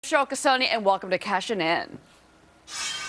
Cheryl Casoni, and welcome to Cashin In.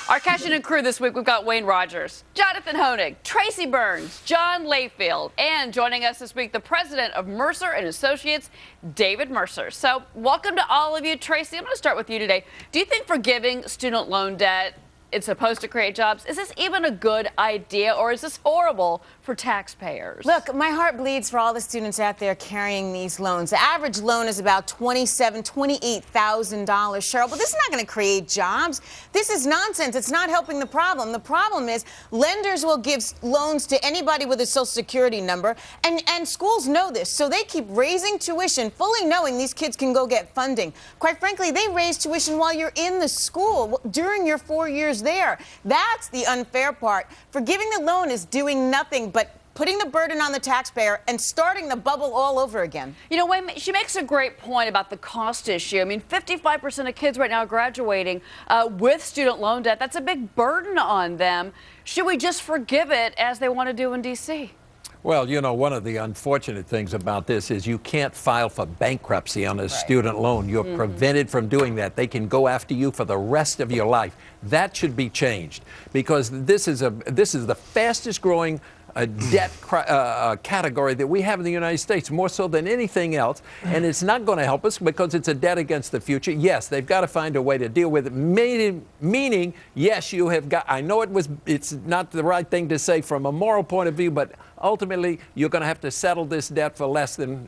Our Cashin In crew this week, we've got Wayne Rogers, Jonathan Honig, Tracy Burns, John Layfield, and joining us this week, the president of Mercer and Associates, David Mercer. So welcome to all of you. Tracy, I'm going to start with you today. Do you think forgiving student loan debt is supposed to create jobs? Is this even a good idea, or is this horrible for taxpayers? Look, my heart bleeds for all the students out there carrying these loans. The average loan is about $27,000, $28,000, Cheryl, but this is not going to create jobs. This is nonsense. It's not helping the problem. The problem is lenders will give loans to anybody with a Social Security number, and schools know this, so they keep raising tuition, fully knowing these kids can go get funding. Quite frankly, they raise tuition while you're in the school, during your 4 years there. That's the unfair part. Forgiving the loan is doing nothing but putting the burden on the taxpayer and starting the bubble all over again. You know, Wayne, she makes a great point about the cost issue. I mean, 55% of kids right now are graduating with student loan debt. That's a big burden on them. Should we just forgive it as they want to do in D.C.? Well, you know, one of the unfortunate things about this is you can't file for bankruptcy on a student loan. You're prevented from doing that. They can go after you for the rest of your life. That should be changed, because this is the fastest growing debt category that we have in the United States, more so than anything else, and it's not going to help us because it's a debt against the future. Yes, they've got to find a way to deal with it, meaning yes, you have got, I know it's not the right thing to say from a moral point of view, but ultimately you're going to have to settle this debt for less than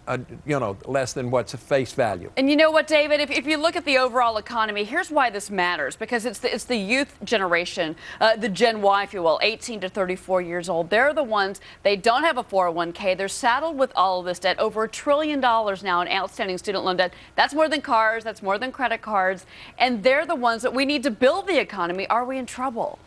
what's face value. And you know what, David, if you look at the overall economy, here's why this matters, because it's the youth generation, the Gen Y, if you will, 18 to 34 years old. They're the ones, they don't have a 401k. They're saddled with all of this debt, over $1 trillion now in outstanding student loan debt. That's more than cars, that's more than credit cards, and they're the ones that we need to build the economy. Are we in trouble?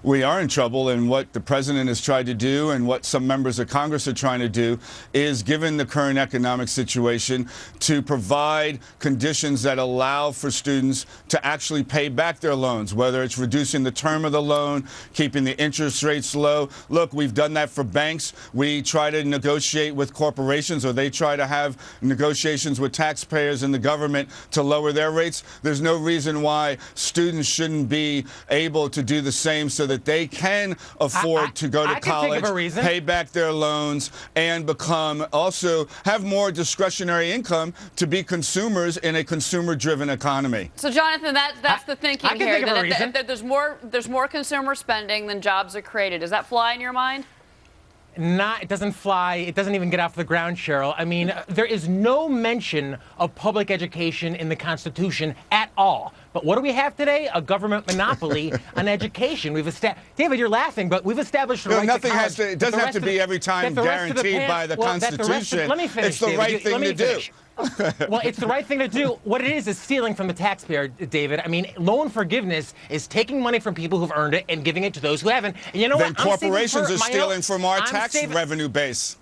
We are in trouble, and what the president has tried to do and what some members of Congress are trying to do is, given the current economic situation, to provide conditions that allow for students to actually pay back their loans, whether it's reducing the term of the loan, keeping the interest rates low. Look, we've done that for banks. We try to negotiate with corporations, or they try to have negotiations with taxpayers and the government to lower their rates. There's no reason why students shouldn't be able to do the same so that they can afford to go to college, pay back their loans, and also have more discretionary income to be consumers in a consumer-driven economy. So, Jonathan, that's the thinking I can here. Think of a reason. That there's more consumer spending than jobs are created. Does that fly in your mind? It doesn't fly. It doesn't even get off the ground, Cheryl. I mean, there is no mention of public education in the Constitution at all. But what do we have today? A government monopoly on education. David, you're laughing, but we've established the right to college. It doesn't have to be every time guaranteed by the Constitution. Let me finish, it's the David. right thing to do. Well, it's the right thing to do. What it is stealing from the taxpayer, David. I mean, loan forgiveness is taking money from people who've earned it and giving it to those who haven't. And you know then what? Corporations are stealing from our tax revenue base.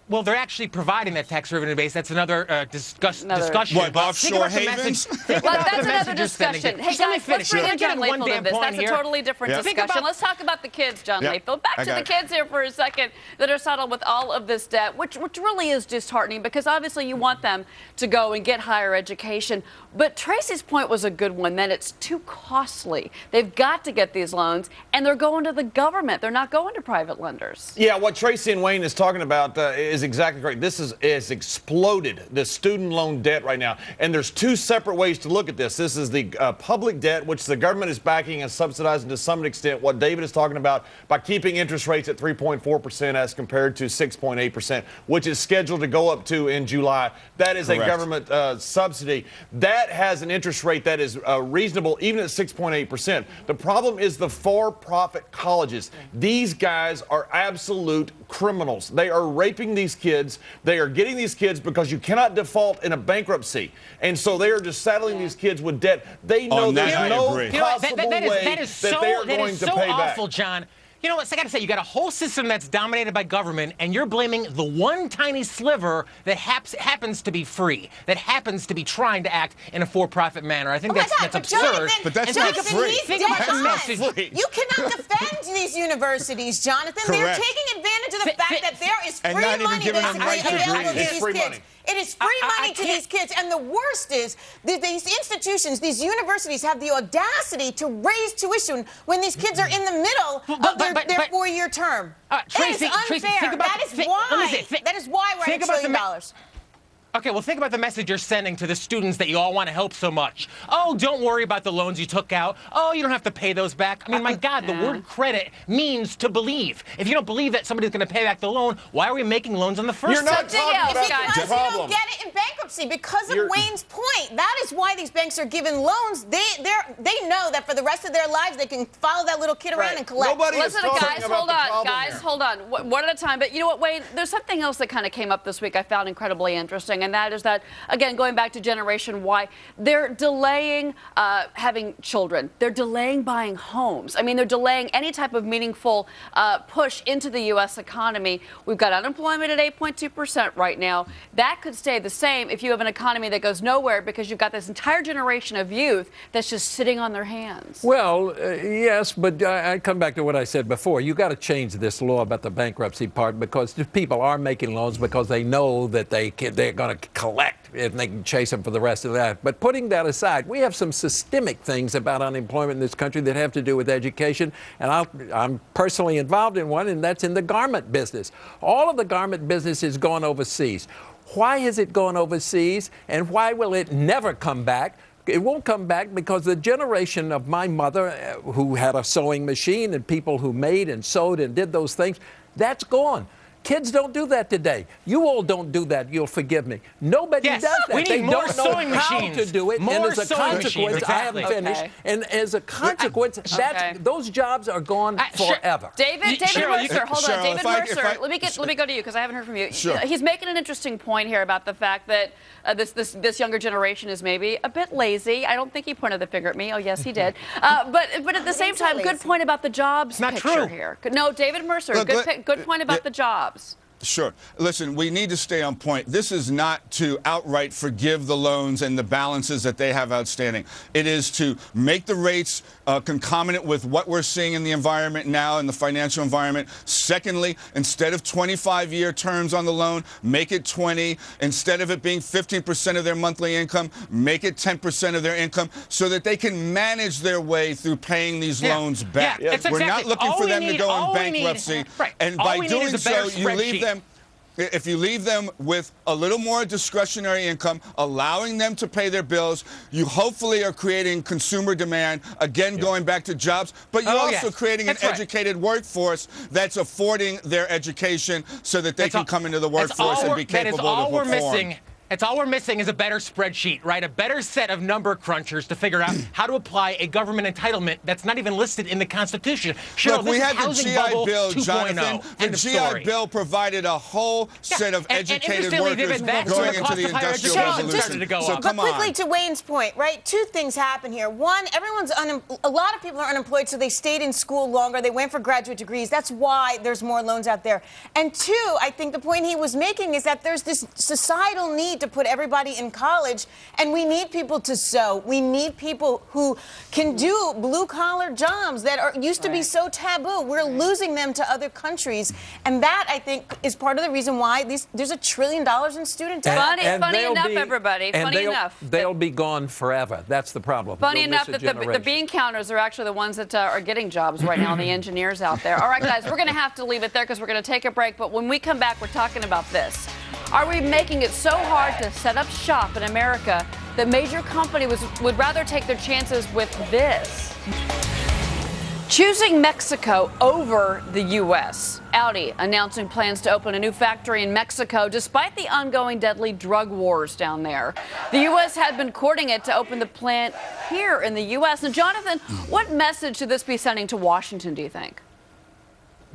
Well, they're actually providing that tax revenue base. That's another discussion. What, offshore havens? Well, that's another discussion. Hey, guys, let's bring in John Layfield in this. That's a totally different discussion. Let's talk about the kids, John Layfield. Back to the kids here for a second that are saddled with all of this debt, which really is disheartening, because obviously you want them to go and get higher education. But Tracy's point was a good one, that it's too costly. They've got to get these loans, and they're going to the government. They're not going to private lenders. Yeah, what Tracy and Wayne is talking about is exactly correct. This is exploded, the student loan debt right now. And there's two separate ways to look at this. This is the public debt, which the government is backing and subsidizing to some extent, what David is talking about, by keeping interest rates at 3.4% as compared to 6.8%, which is scheduled to go up to in July. That is a government subsidy. That has an interest rate that is reasonable, even at 6.8%. The problem is the for-profit colleges. These guys are absolute criminals. They are raping these kids. They are getting these kids because you cannot default in a bankruptcy. And so they are just saddling these kids with debt. They know there's no possible way that they are going to pay back. Awful, John. You know what, I got to say, you got a whole system that's dominated by government, and you're blaming the one tiny sliver that happens to be free, that happens to be trying to act in a for-profit manner. I think that's absurd. But that's not free. Think about the message. You cannot defend these universities, Jonathan. They're taking advantage into the fact that there is free And not even money giving them basically right to available to breathe. these Free kids. money. It is free money to these kids. And the worst is these institutions, these universities have the audacity to raise tuition when these kids are in the middle of their four-year term. Tracy, it is unfair. think about, that is why we're at $1 trillion. Okay, well, think about the message you're sending to the students that you all want to help so much. Oh, don't worry about the loans you took out. Oh, you don't have to pay those back. I mean, my God, the word credit means to believe. If you don't believe that somebody's going to pay back the loan, why are we making loans in the first You're not place? talking about Because the you problem. don't get it in bankruptcy. Because of Wayne's point, that is why these banks are given loans. They know that for the rest of their lives they can follow that little kid around and collect. Nobody Listen, is talking guys, about hold the on. problem Guys, here. hold on. One at a time. But you know what, Wayne? There's something else that kind of came up this week I found incredibly interesting, and that is that, again, going back to Generation Y, they're delaying having children. They're delaying buying homes. I mean, they're delaying any type of meaningful push into the U.S. economy. We've got unemployment at 8.2% right now. That could stay the same if you have an economy that goes nowhere because you've got this entire generation of youth that's just sitting on their hands. Well, yes, but I come back to what I said before. You got to change this law about the bankruptcy part because the people are making loans because they know that they're going to collect and they can chase them for the rest of that. But putting that aside, we have some systemic things about unemployment in this country that have to do with education, and I'm personally involved in one, and that's in the garment business. All of the garment business is going overseas. Why is it going overseas, and why will it never come back? It won't come back because the generation of my mother, who had a sewing machine and people who made and sewed and did those things, that's gone. Kids don't do that today. You all don't do that. You'll forgive me. Nobody does that. We need they more don't know sewing how machines. to do it. More and as a sewing machines, consequence, I exactly. haven't finished. Okay. And as a consequence, those jobs are gone forever. David Cheryl, Mercer, hold on. Cheryl, David if I- Mercer, let me go to you because I haven't heard from you. Sure. He's making an interesting point here about the fact that this younger generation is maybe a bit lazy. I don't think he pointed the finger at me. Oh, yes, he did. But at the same time, good point about the jobs Not picture true. here. No, David Mercer, Look, good point about the jobs. Sure. Listen, we need to stay on point. This is not to outright forgive the loans and the balances that they have outstanding. It is to make the rates concomitant with what we're seeing in the environment now, in the financial environment. Secondly, instead of 25-year terms on the loan, make it 20. Instead of it being 15% of their monthly income, make it 10% of their income so that they can manage their way through paying these loans back. Yeah, it's We're not exactly- looking all for we them to need- go all in we need- bankruptcy. right. And All by we need doing is a better so, you leave spreadsheet. them. If you leave them with a little more discretionary income, allowing them to pay their bills, you hopefully are creating consumer demand, again, going back to jobs, but you're also creating That's an right. educated workforce that's affording their education so that they can come into the workforce and be capable of performing. That's all we're missing is a better spreadsheet, right? A better set of number crunchers to figure out how to apply a government entitlement that's not even listed in the Constitution. Cheryl, Look, we this had is the housing GI bubble Bill, 2.0. Jonathan. The End of GI story. Bill provided a whole set of and educated interestingly, workers that's when going the into cost the of higher Industrial education Revolution. started to go So up. come But quickly on. to Wayne's point, right? Two things happen here. One, a lot of people are unemployed, so they stayed in school longer. They went for graduate degrees. That's why there's more loans out there. And two, I think the point he was making is that there's this societal need to put everybody in college, and we need people to sew. We need people who can do blue-collar jobs that used to be so taboo. We're losing them to other countries, and that, I think, is part of the reason why there's $1 trillion in student debt. Funny they'll enough, be- everybody. and Funny enough. They'll be gone forever. That's the problem. Funny You'll enough miss a that the generation. bean counters are actually the ones that are getting jobs right now, and the engineers out there. All right, guys, we're going to have to leave it there because we're going to take a break. But when we come back, we're talking about this. Are we making it so hard to set up shop in America that major companies would rather take their chances with this? Choosing Mexico over the U.S. Audi announcing plans to open a new factory in Mexico despite the ongoing deadly drug wars down there. The U.S. had been courting it to open the plant here in the U.S. And Jonathan, what message should this be sending to Washington, do you think?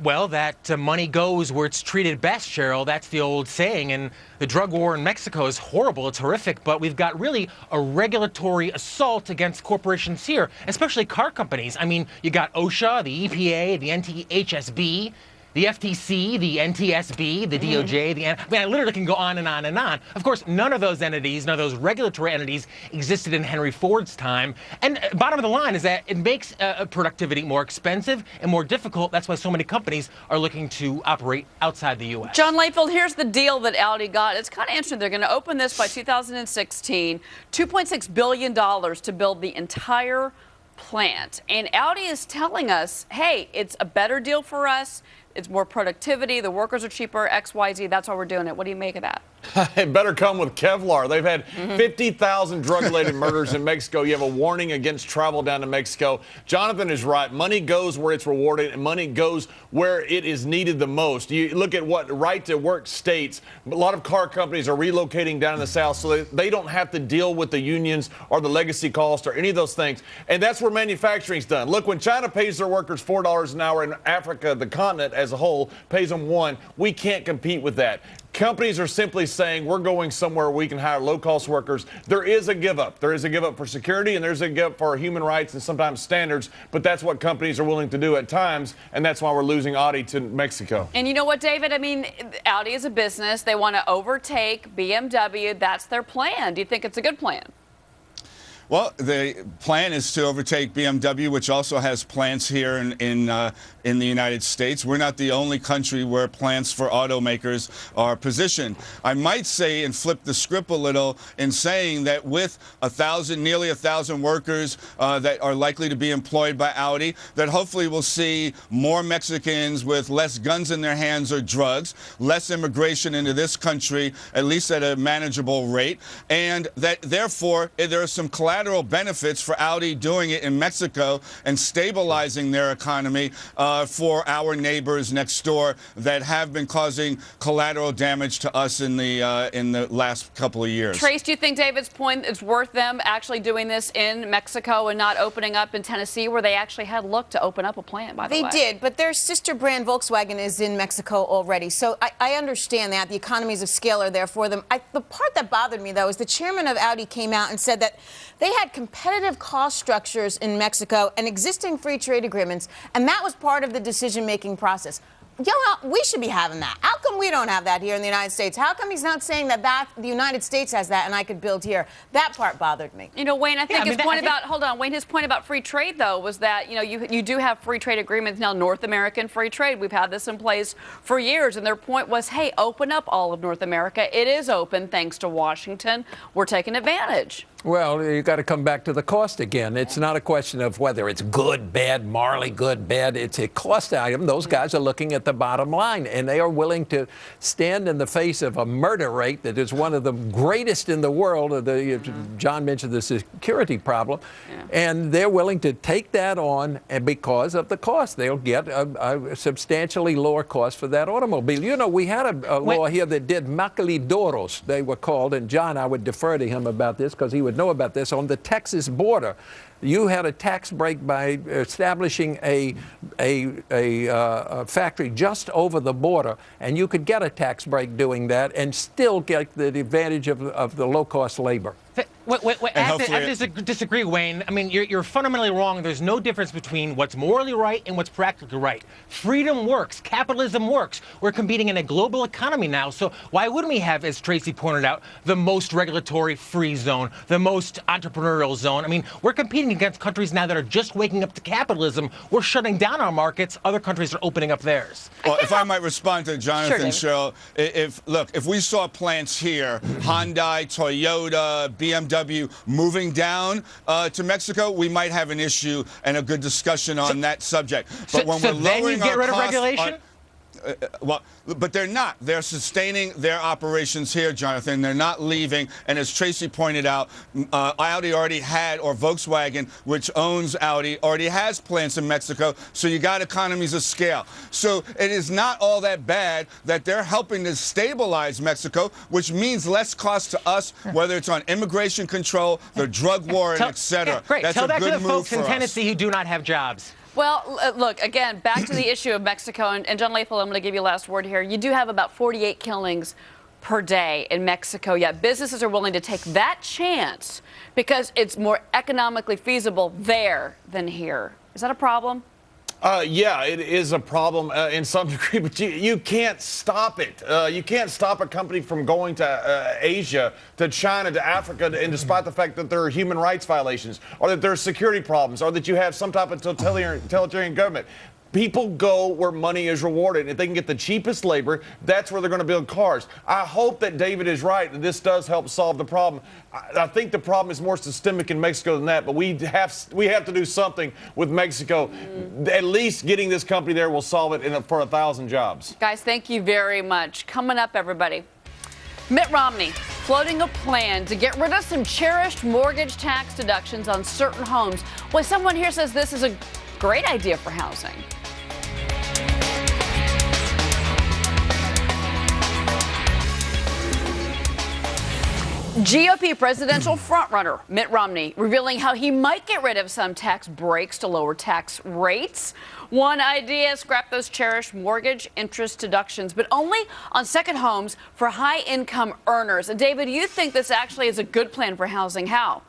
Well, that money goes where it's treated best, Cheryl. That's the old saying. And the drug war in Mexico is horrible. It's horrific. But we've got really a regulatory assault against corporations here, especially car companies. I mean, you got OSHA, the EPA, the NTHSB. the FTC, the NTSB, the DOJ, I literally can go on and on and on. Of course, none of those entities, none of those regulatory entities existed in Henry Ford's time. And bottom of the line is that it makes productivity more expensive and more difficult. That's why so many companies are looking to operate outside the U.S. John Layfield, here's the deal that Audi got. It's kind of interesting. They're going to open this by 2016, $2.6 billion to build the entire plant. And Audi is telling us, hey, it's a better deal for us. It's more productivity. The workers are cheaper, X, Y, Z. That's why we're doing it. What do you make of that? It better come with Kevlar. They've had 50,000 drug-related murders in Mexico. You have a warning against travel down to Mexico. Jonathan is right. Money goes where it's rewarded, and money goes where it is needed the most. You look at what right-to-work states. A lot of car companies are relocating down in the South so they don't have to deal with the unions or the legacy cost or any of those things. And that's where manufacturing's done. Look, when China pays their workers $4 an hour in Africa, the continent as a whole pays them $1, we can't compete with that. Companies are simply saying we're going somewhere we can hire low-cost workers. There is a give-up. There is a give-up for security, and there's a give-up for human rights and sometimes standards, but that's what companies are willing to do at times, and that's why we're losing Audi to Mexico. And you know what, David? I mean, Audi is a business. They want to overtake BMW. That's their plan. Do you think it's a good plan? Well, the plan is to overtake BMW, which also has plants here in the United States. We're not the only country where plants for automakers are positioned. I might say and flip the script a little in saying that with nearly 1,000 workers that are likely to be employed by Audi, that hopefully we'll see more Mexicans with less guns in their hands or drugs, less immigration into this country, at least at a manageable rate, and that therefore there are some collateral benefits for Audi doing it in Mexico and stabilizing their economy for our neighbors next door that have been causing collateral damage to us in the last couple of years. Trace, do you think David's point is worth them actually doing this in Mexico and not opening up in Tennessee, where they actually had looked to open up a plant, by the way? They did, but their sister brand Volkswagen is in Mexico already. So I understand that. The economies of scale are there for them. The part that bothered me, though, is the chairman of Audi came out and said that they had competitive cost structures in Mexico and existing free trade agreements, and that was part of the decision-making process. We should be having that. How come we don't have that here in the United States? How come he's not saying that the United States has that and I could build here? That part bothered me. You know, Wayne, I think his point about free trade, though, was that, you know, you do have free trade agreements now, North American free trade. We've had this in place for years, and their point was, hey, open up all of North America. It is open thanks to Washington. We're taking advantage. Well, you got to come back to the cost again. It's not a question of whether it's good, bad, morally good, bad. It's a cost item. Those guys are looking at the bottom line, and they are willing to stand in the face of a murder rate that is one of the greatest in the world. John mentioned the security problem, and they're willing to take that on, and because of the cost, they'll get a substantially lower cost for that automobile. You know, we had a law here that did maquiladoros, they were called, and John, I would defer to him about this because he would know about this. On the Texas border, you had a tax break by establishing a factory just over the border, and you could get a tax break doing that and still get the advantage of the low-cost labor. Wait, I disagree, Wayne. I mean, you're fundamentally wrong. There's no difference between what's morally right and what's practically right. Freedom works. Capitalism works. We're competing in a global economy now, so why wouldn't we have, as Tracy pointed out, the most regulatory-free zone, the most entrepreneurial zone? I mean, we're competing against countries now that are just waking up to capitalism. We're shutting down our markets. Other countries are opening up theirs. Well, if I might respond to Jonathan, Cheryl, if we saw plants here, Hyundai, Toyota, BMW moving down to Mexico, we might have an issue and a good discussion on that subject. But when we're then lowering you get our rid of costs, regulation? But they're not. They're sustaining their operations here, Jonathan. They're not leaving. And as Tracy pointed out, Audi already had, or Volkswagen, which owns Audi, already has plants in Mexico. So you got economies of scale. So it is not all that bad that they're helping to stabilize Mexico, which means less cost to us, whether it's on immigration control, the drug war, and et cetera. Great. That's Tell a that good to the folks in move for us. Tennessee who do not have jobs. Well, look, again, back to the issue of Mexico. And John Layfield, I'm going to give you a last word here. You do have about 48 killings per day in Mexico, yet businesses are willing to take that chance because it's more economically feasible there than here. Is that a problem? Yeah, it is a problem in some degree, but you can't stop it. You can't stop a company from going to Asia, to China, to Africa, and despite the fact that there are human rights violations, or that there are security problems, or that you have some type of totalitarian government. People go where money is rewarded. If they can get the cheapest labor, that's where they're going to build cars. I hope that David is right, and this does help solve the problem. I think the problem is more systemic in Mexico than that, but we have to do something with Mexico. At least getting this company there will solve it for 1,000 jobs. Guys, thank you very much. Coming up, everybody. Mitt Romney floating a plan to get rid of some cherished mortgage tax deductions on certain homes. Well, someone here says this is a great idea for housing. GOP presidential frontrunner Mitt Romney revealing how he might get rid of some tax breaks to lower tax rates. One idea, scrap those cherished mortgage interest deductions, but only on second homes for high-income earners. And David, you think this actually is a good plan for housing. How?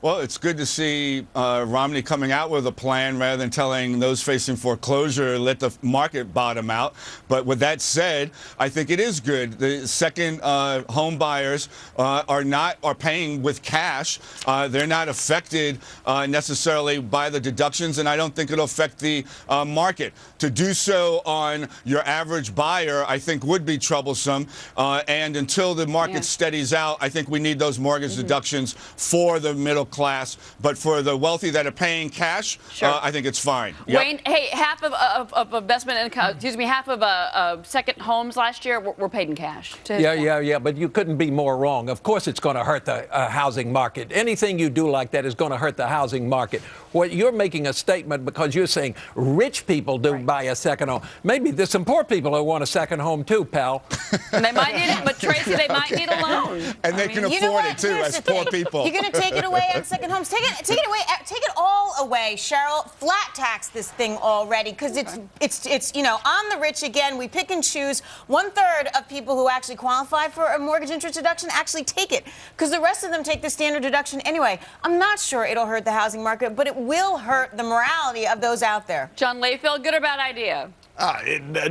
Well, it's good to see Romney coming out with a plan rather than telling those facing foreclosure, let the market bottom out. But with that said, I think it is good. The second home buyers are paying with cash. They're not affected necessarily by the deductions, and I don't think it'll affect the market. To do so on your average buyer, I think would be troublesome. And until the market steadies out, I think we need those mortgage deductions for the middle class, but for the wealthy that are paying cash, I think it's fine. Yep. Wayne, hey, half of investment income, half of second homes last year were paid in cash. Yeah, but you couldn't be more wrong. Of course it's going to hurt the housing market. Anything you do like that is going to hurt the housing market. Well, you're making a statement because you're saying rich people do buy a second home. Maybe there's some poor people who want a second home too, pal. And they might need it, but Tracy, they might need a loan. And they can afford it too as poor people. You're going to take it away on second homes. Take it away. Take it all away, Cheryl. Flat tax this thing already, because it's on the rich again. We pick and choose. 1/3 of people who actually qualify for a mortgage interest deduction actually take it, because the rest of them take the standard deduction anyway. I'm not sure it'll hurt the housing market, but it will hurt the morality of those out there. John Layfield, good or bad idea?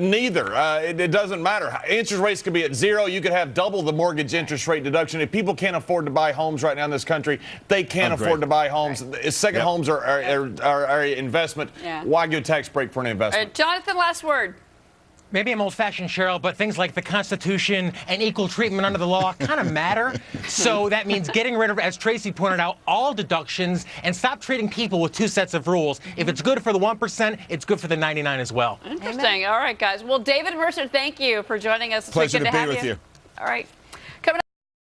Neither. It doesn't matter. Interest rates could be at zero. You could have double the mortgage interest rate deduction. If people can't afford to buy homes right now in this country, they can't afford to buy homes. Second homes are an investment. Why give a tax break for an investment? Jonathan, last word. Maybe I'm old-fashioned, Cheryl, but things like the Constitution and equal treatment under the law kind of matter. So that means getting rid of, as Tracy pointed out, all deductions and stop treating people with two sets of rules. If it's good for the 1%, it's good for the 99 as well. Interesting. All right, guys. Well, David Mercer, thank you for joining us. Pleasure to be with you. All right.